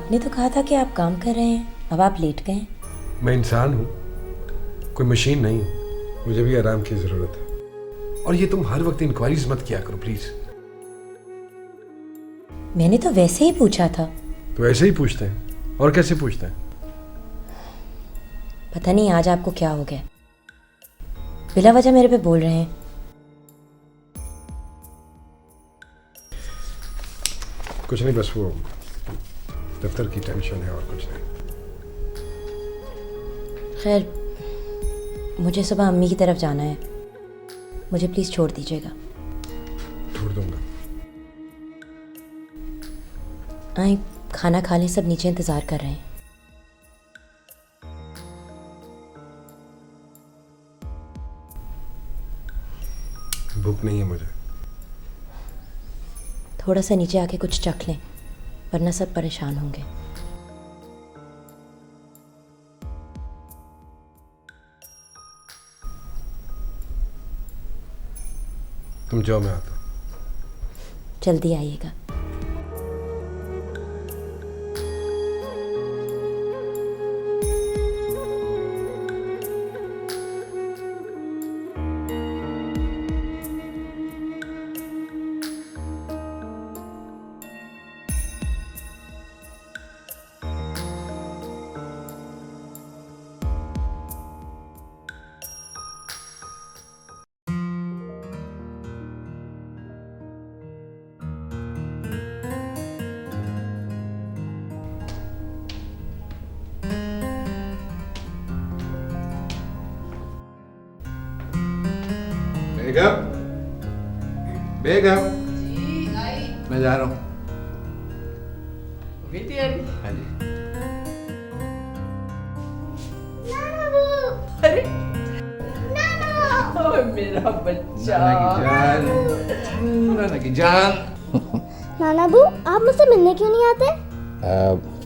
आपने तो कहा था कि आप काम कर रहे हैं, अब आप लेट गए हैं। मैं इंसान हूँ, कोई मशीन नहीं हूँ। मुझे भी आराम की ज़रूरत है। और ये तुम हर वक्त इंक्वायरीज मत किया करो प्लीज़। मैंने तो वैसे ही पूछा था। तो ऐसे ही पूछते हैं, और कैसे पूछते हैं? पता नहीं आज आपको क्या हो गया, बिला वजह मेरे पे बोल रहे हैं। कुछ नहीं, बस वो दफ्तर की टेंशन है और कुछ नहीं। खैर, मुझे सुबह अम्मी की तरफ जाना है, मुझे प्लीज़ छोड़ दीजिएगा। छोड़ दूंगा। आए खाना खा लें, सब नीचे इंतज़ार कर रहे हैं। भूख नहीं है मुझे। थोड़ा सा नीचे आके कुछ चख लें, वरना सब परेशान होंगे। तुम जाओ, मैं आता हूँ। जल्दी आइएगा। बेगम, बेगम। जी आई। मैं जा रहा हूँ। हो गई तैयारी? हाँ जी। अरे ओए मेरा बच्चा। नाना की जान। नाना बू, आप मुझसे मिलने क्यों नहीं आते?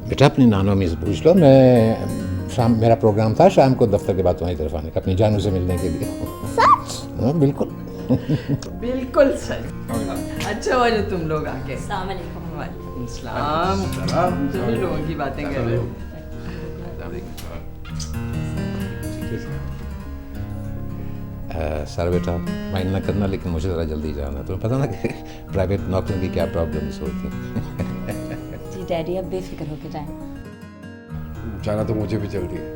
बेटा अपनी नानों में पूछ लो। मैं शाम, मेरा प्रोग्राम था शाम को दफ्तर के बाद तुम्हारी तरफ आने का, अपनी जानू से मिलने के लिए। सच? हाँ बिल्कुल। बिल्कुल सच। अच्छा हुआ जो तुम लोग आ गए। अस्सलाम वालेकुम। वालेकुम सलाम। सभी लोगों की बातें कर रहे हो। सर बेटा माइंड ना करना, लेकिन मुझे ज़रा जल्दी जाना है। तुम्हें पता ना कि प्राइवेट नौकरियों की क्या प्रॉब्लम्स होती हैं। जी डैडी, अब बेफिक्र होके जाएं। जाना तो मुझे भी जल्दी है।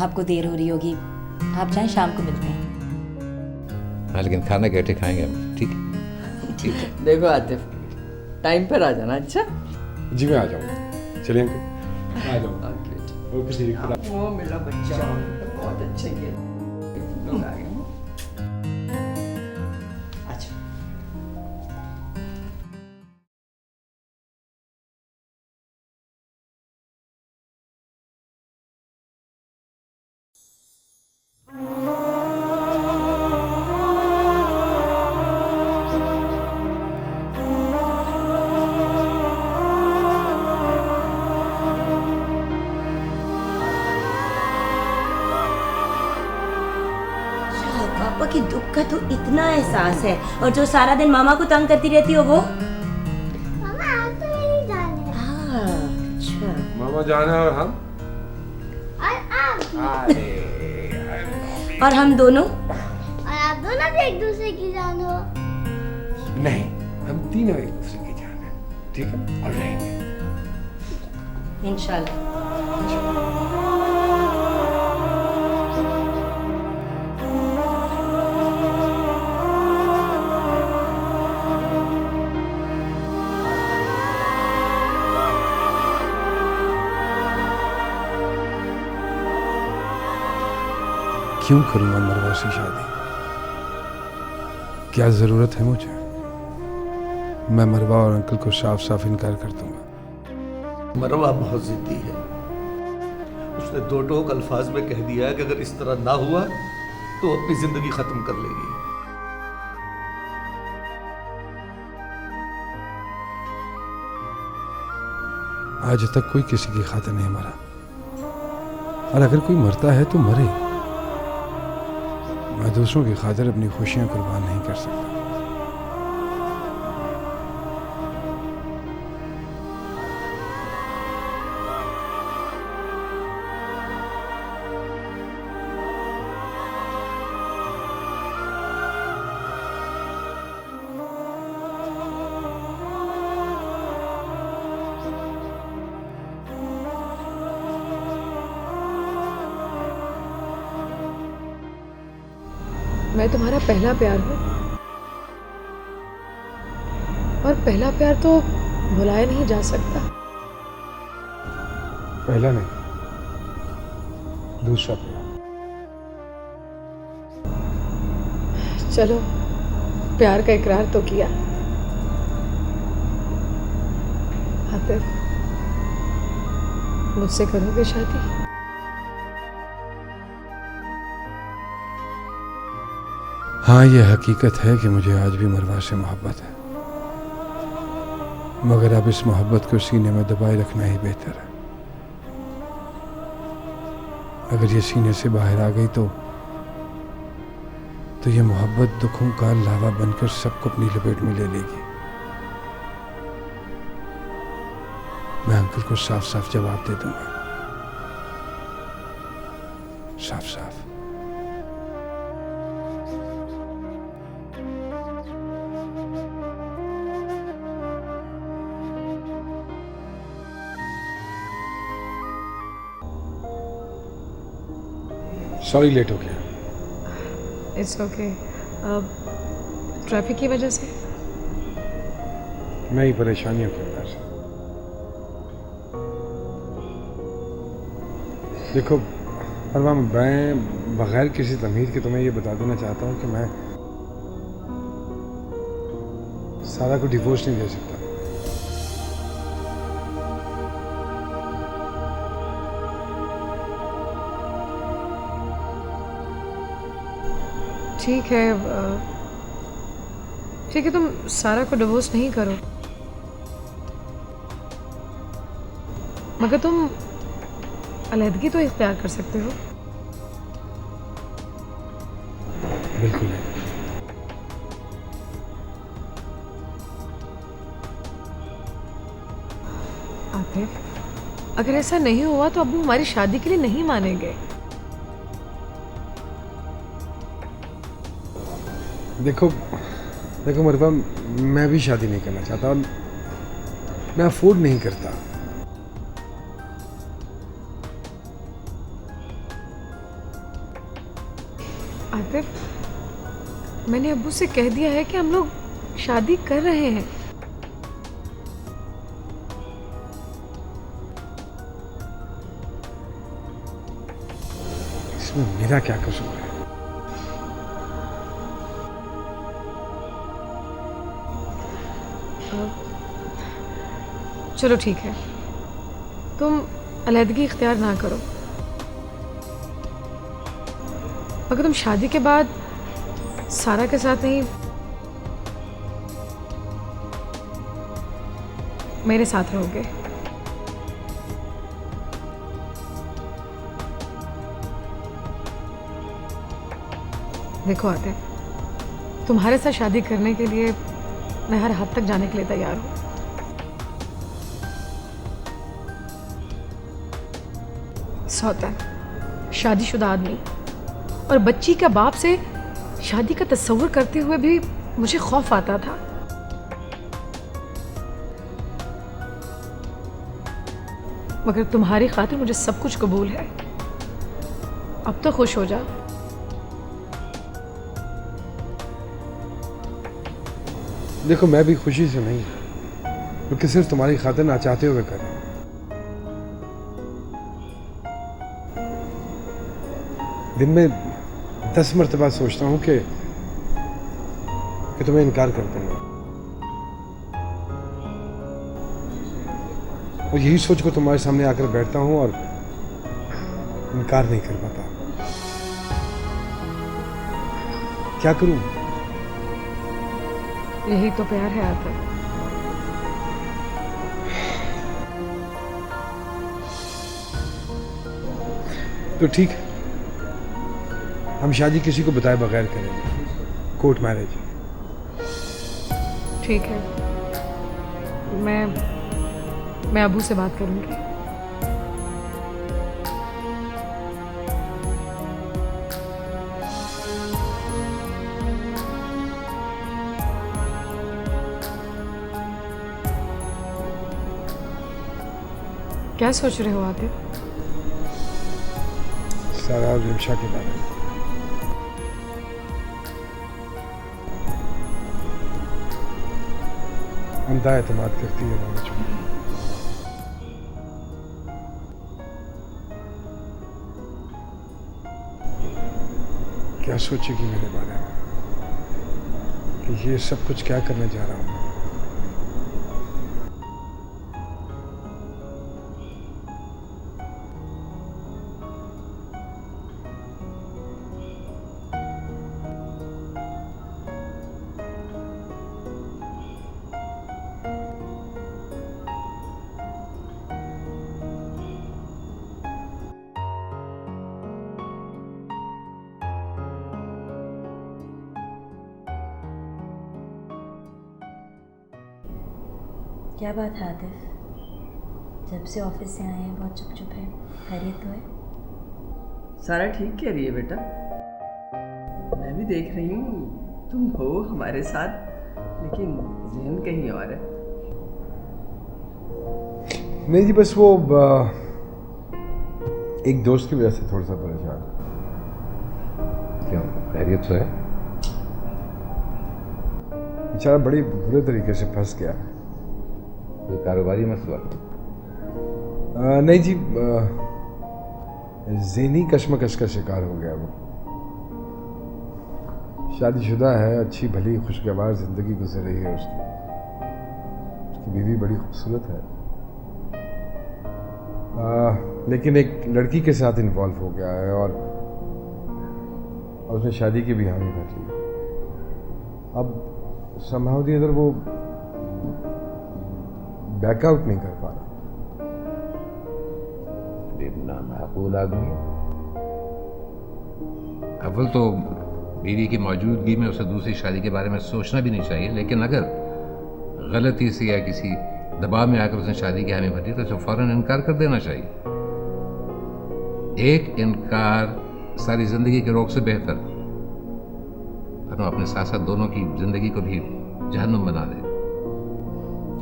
आपको देर हो रही होगी, आप जाएं, शाम को मिलते हैं। हाँ लेकिन खाना इकट्ठे खाएंगे हम, ठीक है? ठीक है। देखो आतिफ, टाइम पर आ जाना। अच्छा जी मैं आ जाऊँगा। चलिए अंकल, आ जाऊँगा। ओके ठीक है। वो मेरा बच्चा बहुत अच्छे के लोग आ गए। अच्छा पापा की दुख का तो इतना एहसास है, और जो सारा दिन मामा को तंग करती रहती हो वो। मामा आप तो मेरी जान है। अच्छा, मामा जाना और हम। और आप भी। और हम दोनों? और आप दोनों भी एक दूसरे की जान हो। नहीं, हम तीनों एक दूसरे की जान है, ठीक है? और रहेंगे इंशाल्लाह। क्यों करूंगा मरवा से शादी? क्या जरूरत है मुझे? मैं मरवा और अंकल को साफ साफ इनकार कर दूंगा। मरवा बहुत जिद्दी है। उसने दो टोक अल्फाज में कह दिया कि अगर इस तरह ना हुआ तो अपनी जिंदगी खत्म कर लेगी। आज तक कोई किसी की खातिर नहीं मरा, और अगर कोई मरता है तो मरे। मैं दूसरों की खातिर अपनी खुशियां कुर्बान नहीं कर सकता। मैं तुम्हारा पहला प्यार हूँ, और पहला प्यार तो भुलाया नहीं जा सकता। पहला नहीं, दूसरा प्यार। चलो, प्यार का इकरार तो किया। आतिफ, मुझसे करोगे शादी? हाँ, ये हकीकत है कि मुझे आज भी मरवा से मोहब्बत है, मगर अब इस मोहब्बत को सीने में दबाए रखना ही बेहतर है। अगर ये सीने से बाहर आ गई तो ये मोहब्बत दुखों का लावा बनकर सबको अपनी लपेट में ले लेगी। मैं अंकल को साफ साफ जवाब दे दूंगा, साफ साफ। सॉरी, लेट हो गया। It's okay. ट्रैफिक की वजह से? नहीं, परेशानियों की वजह से। देखो अरवा, मैं बगैर किसी तमीज़ के तुम्हें ये बता देना चाहता हूँ कि मैं सारा को डिवोर्स नहीं दे सकता। ठीक है, तुम सारा को डिवोर्स नहीं करो, मगर तुम अलहदगी तो इख्तियार कर सकते हो। बिल्कुल नहीं। आतिफ, अगर ऐसा नहीं हुआ तो अब्बू हमारी शादी के लिए नहीं मानेंगे। देखो मरवा, मैं भी शादी नहीं करना चाहता और मैं अफोर्ड नहीं करता। आतिफ, मैंने अब्बू से कह दिया है कि हम लोग शादी कर रहे हैं। इसमें मेरा क्या कसूर है? चलो ठीक है, तुम अलहदगी इख्तियार ना करो, मगर तुम शादी के बाद सारा के साथ नहीं, मेरे साथ रहोगे। देखो आतिफ, तुम्हारे साथ शादी करने के लिए मैं हर हद तक जाने के लिए तैयार हूँ। सौतन, शादीशुदा आदमी और बच्ची का बाप से शादी का तस्वुर करते हुए भी मुझे खौफ आता था। मगर तुम्हारी खातिर मुझे सब कुछ कबूल है। अब तो खुश हो जा। देखो, मैं भी खुशी से नहीं, बल्कि सिर्फ तुम्हारी खातिर ना चाहते हुए कर रहा हूं। दिन में 10 मरतबा सोचता हूँ कि तुम्हें इनकार कर दूंगा, और यही सोच कर तुम्हारे सामने आकर बैठता हूँ और इनकार नहीं कर पाता। क्या करूं? यही तो प्यार है आतिफ। तो ठीक है, हम शादी किसी को बताए बगैर करेंगे, कोर्ट मैरिज। ठीक है, मैं अबू से बात करूंगी। क्या सोच रहे हो आतिफ? सारा और रिमशा के बारे में। अंधा एतमाद करती है वो मुझ पर। क्या सोचेगी मेरे बारे में कि ये सब कुछ क्या करने जा रहा हूँ। क्या बात है आतिफ, जब से ऑफिस से आए हैं बहुत चुप चुप है, खैरियत तो है? सारा ठीक कह रही है बेटा, मैं भी देख रही हूँ तुम हो हमारे साथ, लेकिन ज़हन कहीं और है। नहीं जी, बस वो एक दोस्त की वजह से थोड़ा सा परेशान। क्यों, खैरियत तो है? बेचारा बड़ी बुरे तरीके से फंस गया है। कोई कारोबारी मसला? नहीं जी, ज़हनी कशमकश का शिकार हो गया वो। शादीशुदा है, अच्छी भली खुशगवार ज़िंदगी गुजर रही है उसकी बीवी बड़ी खूबसूरत है, लेकिन एक लड़की के साथ इन्वॉल्व हो गया है और उसने शादी की भी हामी भर ली। अब somehow the other वो बैकआउट नहीं कर पा रहा। नामाकूल आदमी है। अव्वल तो बीवी की मौजूदगी में उसे दूसरी शादी के बारे में सोचना भी नहीं चाहिए, लेकिन अगर गलती से या किसी दबाव में आकर उसने शादी की हामी भरी तो उसे फौरन इनकार कर देना चाहिए। एक इनकार सारी जिंदगी के रोग से बेहतर, वरना अपने साथ साथ दोनों की जिंदगी को भी जहन्नुम बना दे।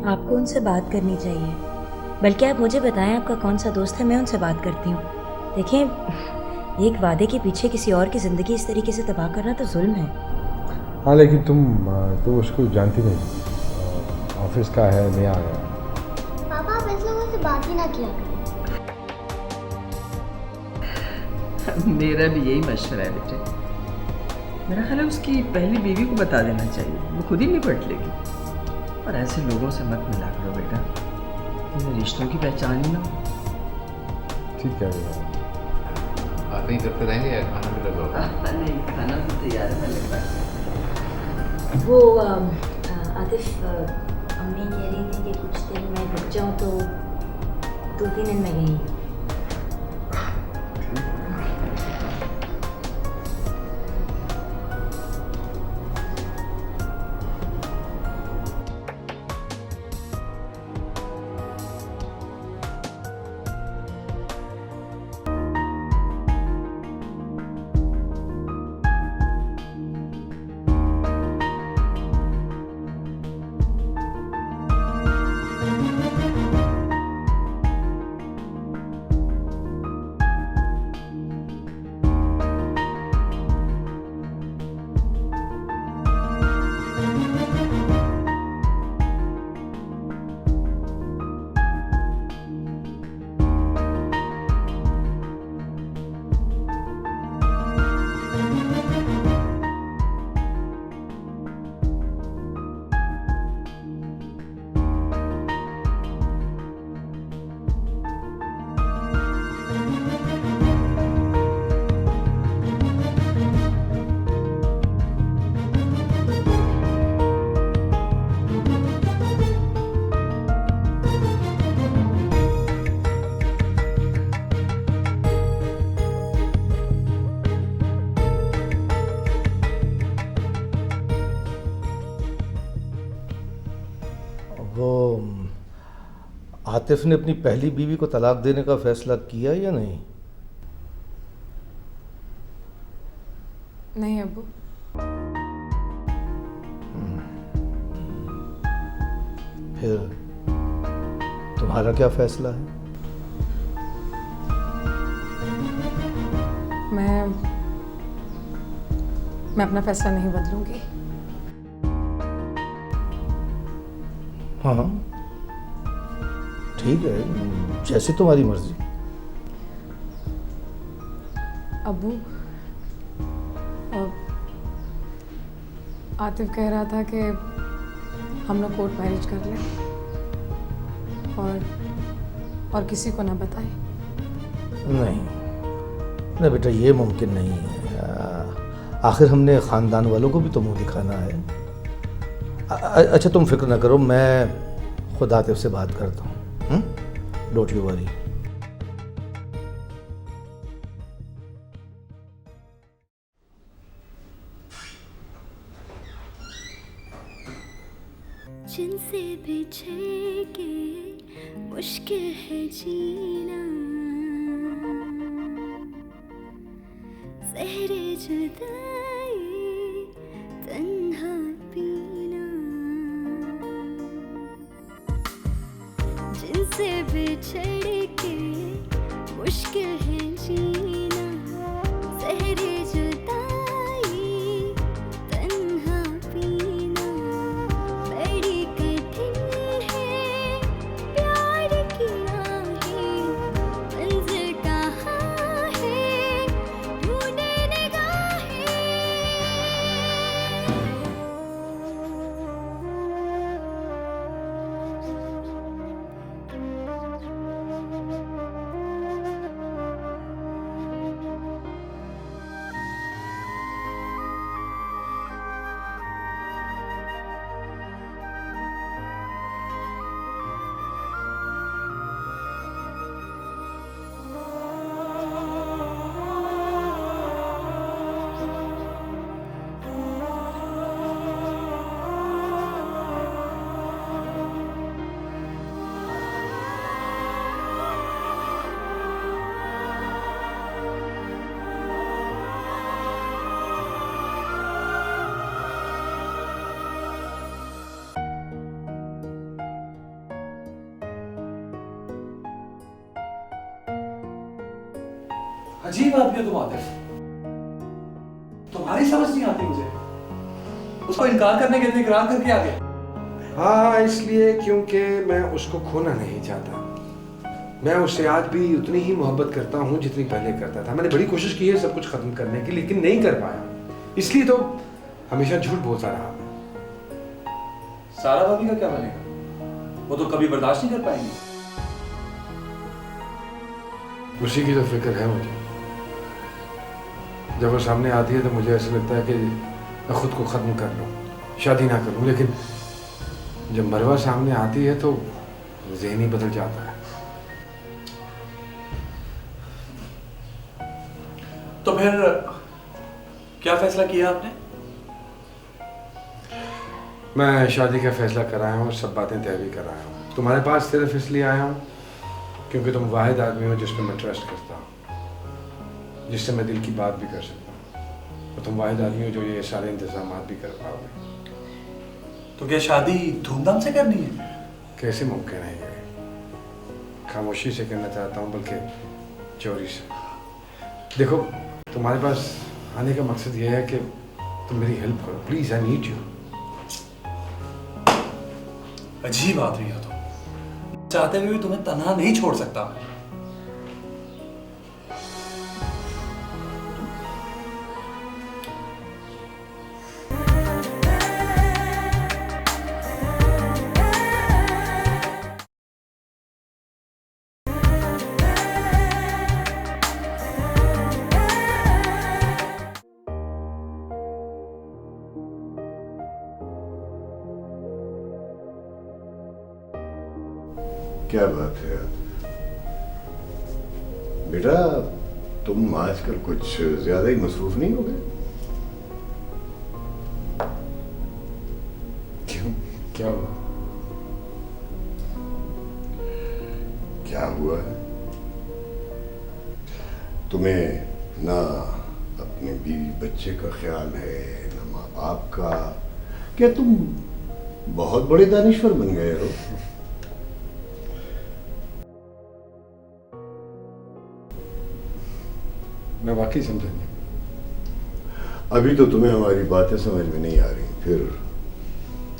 आपको उनसे बात करनी चाहिए, बल्कि आप मुझे बताएं आपका कौन सा दोस्त है, मैं उनसे बात करती हूँ। देखें, एक वादे के पीछे किसी और की ज़िंदगी इस तरीके से तबाह करना तो जुल्म है। हाँ, लेकिन तुम उसको जानती नहीं, ऑफिस का है, नया आया। पापा आप ऐसे लोगों से बात ही ना किया करें। मेरा भी यही मशवरा है बेटे, मेरा ख्याल है उसकी पहली बीवी को बता देना चाहिए, वो खुद ही निपट लेगी। और ऐसे लोगों से मत मिला करो बेटा, इन्हें रिश्तों की पहचान ही ना हो। ठीक है भैया, बात नहीं करते रहेंगे या खाना भी लगा? नहीं, खाना तो तैयार है, मैं लेकर। वो आतिफ, अम्मी कह रही थी कि कुछ दिन मैं रुक जाऊँ, तो 2-3 दिन में गई। वो आतिफ ने अपनी पहली बीवी को तलाक देने का फैसला किया या नहीं? नहीं अब्बू। फिर तुम्हारा क्या फैसला है? मैं अपना फैसला नहीं बदलूंगी। हाँ ठीक है, जैसे तुम्हारी मर्जी। अब्बू, आतिफ कह रहा था कि हम लोग कोर्ट मैरिज कर लें और किसी को ना बताएं। नहीं बेटा, ये मुमकिन नहीं है। आखिर हमने ख़ानदान वालों को भी तो मुंह दिखाना है। अच्छा तुम फिक्र ना करो, मैं खुद आतिफ से बात करता हूँ। Don't you worry. जिनसे बिछड़ के मुश्किल है जीना, ज़हरे जुदाई तन्हा पीना, जिनसे बिछड़ के मुश्किल है जीना, ज़हरे जुदाई तन्हा पीना, बड़ी कठिन है प्यार की राहें, मंज़िल कहाँ है ढूंढे निगाहें। अजीब आदमी हो तुम आतिफ, तुम्हारी समझ नहीं आती मुझे। उसको इनकार करने के लिए इकरार करके आ गए। हाँ, इसलिए क्योंकि मैं उसको खोना नहीं चाहता। मैं उससे आज भी उतनी ही मोहब्बत करता हूँ जितनी पहले करता था। मैंने बड़ी कोशिश की है सब कुछ खत्म करने की, लेकिन नहीं कर पाया। इसलिए तो हमेशा झूठ बोलता रहा मैं। सारा भाभी का क्या बनेगा? वो तो कभी बर्दाश्त नहीं कर पाएंगी। उसी की तो फिक्र है मुझे। जब वो सामने आती है तो मुझे ऐसा लगता है कि मैं खुद को ख़त्म कर लूँ, शादी ना करूँ। लेकिन जब मरवा सामने आती है तो ज़हन ही बदल जाता है। तो फिर क्या फैसला किया आपने? मैं शादी का फैसला कराया हूँ, सब बातें तय भी कराया हूँ। तुम्हारे पास सिर्फ इसलिए आया हूँ क्योंकि तुम वाहिद आदमी हो जिस पर मैं ट्रस्ट करता हूँ, जिससे मैं दिल की बात भी कर सकता हूँ। और तुम वाहिद आदमी हो जो ये सारे इंतजाम भी कर पाओगे। तो क्या शादी धूमधाम से करनी है? कैसे मुमकिन है ये? खामोशी से करना चाहता हूँ, बल्कि चोरी से। देखो, तुम्हारे पास आने का मकसद ये है कि तुम मेरी हेल्प करो। Please, I need you. अजीब आदमी हो तुम। चाहते हुए भी तुम्हें तन्हा नहीं छोड़ सकता। क्या बात है बेटा, तुम आजकल कुछ ज्यादा ही मसरूफ नहीं हो गए? क्यों, क्या हुआ? क्या हुआ है? तुम्हें ना अपने बीवी बच्चे का ख्याल है, ना माँ बाप का। क्या तुम बहुत बड़े दानिश्वर बन गए हो? मैं वाकई समझा नहीं। अभी तो तुम्हें हमारी बातें समझ में नहीं आ रही, फिर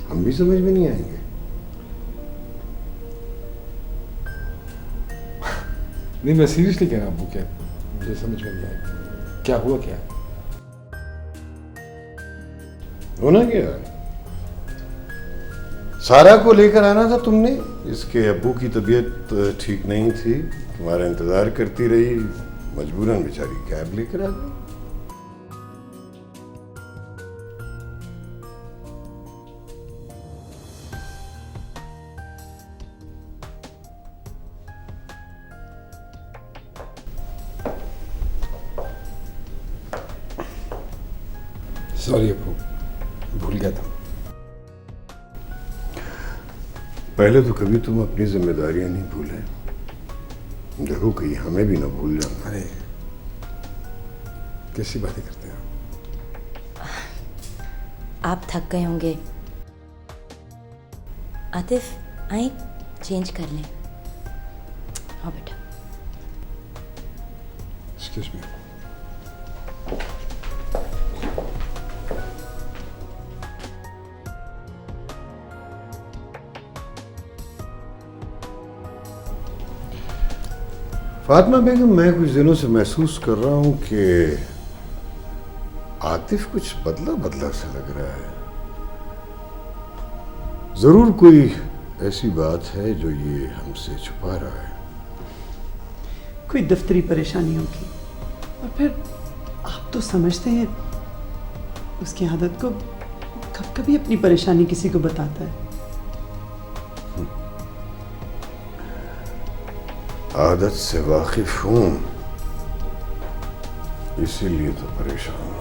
हम भी समझ में नहीं आएंगे। नहीं मैं सीरियसली कह रहा हूँ अब्बू, क्या मुझे समझ में नहीं आया क्या हुआ क्या? होना क्या है? सारा को लेकर आना था तुमने। इसके अब्बू की तबीयत ठीक नहीं थी, तुम्हारा इंतजार करती रही, मजबूरन बेचारी कैब लेकर आ गई। सॉरी अब्बू, भूल गया था। पहले तो कभी तुम अपनी जिम्मेदारियां नहीं भूले, देखो कहीं हमें भी ना भूल जाना। अरे कैसी बातें करते हैं आप? आप थक गए होंगे। आतिफ आए चेंज कर लें। हाँ बेटा। Excuse me. फातिमा बेगम, मैं कुछ दिनों से महसूस कर रहा हूं कि आतिफ कुछ बदला बदला सा लग रहा है। जरूर कोई ऐसी बात है जो ये हमसे छुपा रहा है। कोई दफ्तरी परेशानी होगी, और फिर आप तो समझते हैं उसकी आदत को, कब कभी अपनी परेशानी किसी को बताता है। आदत से वाकिफ हूं, इसीलिए तो परेशान हूं।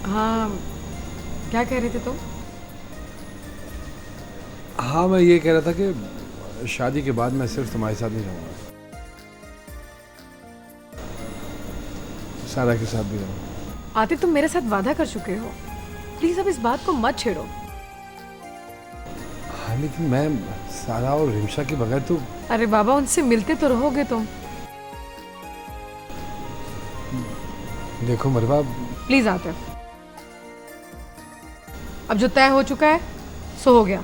हाँ, क्या कह रहे थे तुम? हाँ मैं ये कह रहा था कि शादी के बाद मैं सिर्फ तुम्हारे साथ नहीं रहूँगा, सारा के साथ भी रहूँगा। आतिफ, तुम मेरे साथ वादा कर चुके हो, प्लीज अब इस बात को मत छेड़ो। हाँ लेकिन मैं सारा और रिमशा के बगैर तो। अरे बाबा, उनसे मिलते तो रहोगे तुम। देखो मरवा। प्लीज आतिफ, अब जो तय हो चुका है सो हो गया।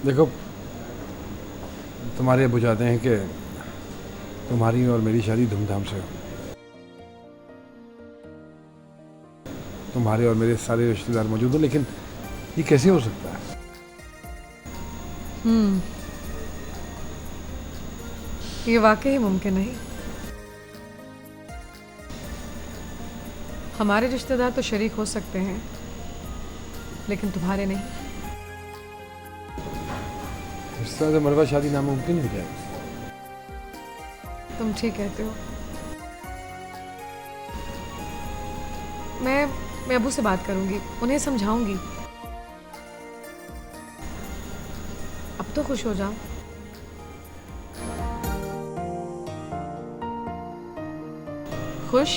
देखो तुम्हारे अब्बू चाहते हैं कि तुम्हारी और मेरी शादी धूमधाम से हो। तुम्हारे और मेरे सारे रिश्तेदार मौजूद हो, लेकिन ये कैसे हो सकता है? ये वाकई मुमकिन नहीं। हमारे रिश्तेदार तो शरीक हो सकते हैं, लेकिन तुम्हारे नहीं। इस तरह से मरवा शादी नामुमकिन हो जाएगी। तुम ठीक कहते हो। मैं अबू से बात करूंगी, उन्हें समझाऊंगी। अब तो खुश हो जाओ। खुश?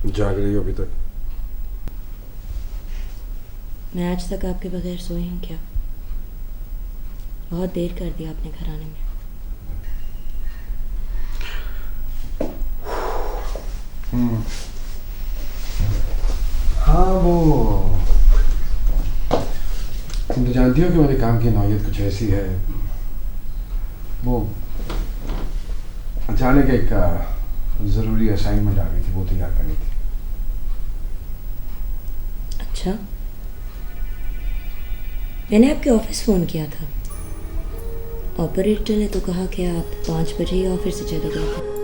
जाग रही हो अभी तक? मैं आज तक आपके बगैर सोई हूँ क्या? बहुत देर कर दी आपने घर आने में। हाँ वो तुम तो जानती हो कि मेरे काम की नौयत कुछ ऐसी है। वो अचानक एक ज़रूरी असाइनमेंट आ गई थी, वो तैयार करनी थी। अच्छा, मैंने आपके ऑफिस फ़ोन किया था। ऑपरेटर ने तो कहा कि आप 5 बजे ही ऑफिस से चले गए थे।